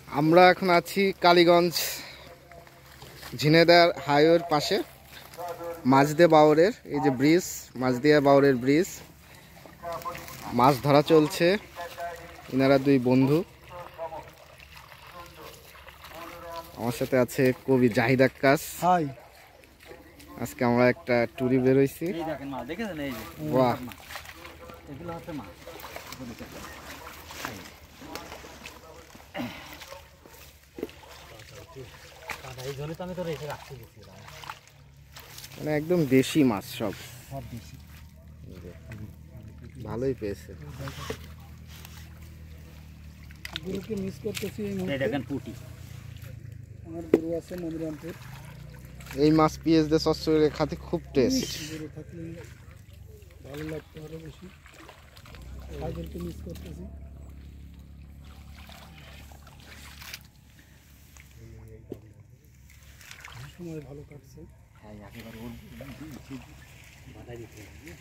আমরা এখন আছি কালীগঞ্জ ঝিনেদার হাইওয়ের পাশে মাঝদিয়া বাওরের এই যে ব্রিজ, মাঝদিয়া বাওরের ব্রিজ। মাছ ধরা চলছে, ইনারা দুই বন্ধু। আমার সাথে আছে কবি জাহিদ আক্কাস। আজকে আমরা একটা ট্যুরে বেরোইছি। বাহ, মানে একদম দেশি মাছ, সব ভালোই পেয়েছে। গুরুকে মিস করতেছি এই মুহূর্তে। দেখেন পুঁটি, আমার গুরু আছে মনিরামপুর। এই মাছ পিএস দিয়ে চচ্চড়ি খাতে খুব টেস্ট। গুরু থাকলে ভালো লাগতে আরো বেশি। তাদেরকে মিস করতেছি। সময় ভালো কাটছে। হ্যাঁ একেবারে ওর বাধা দিতে হবে।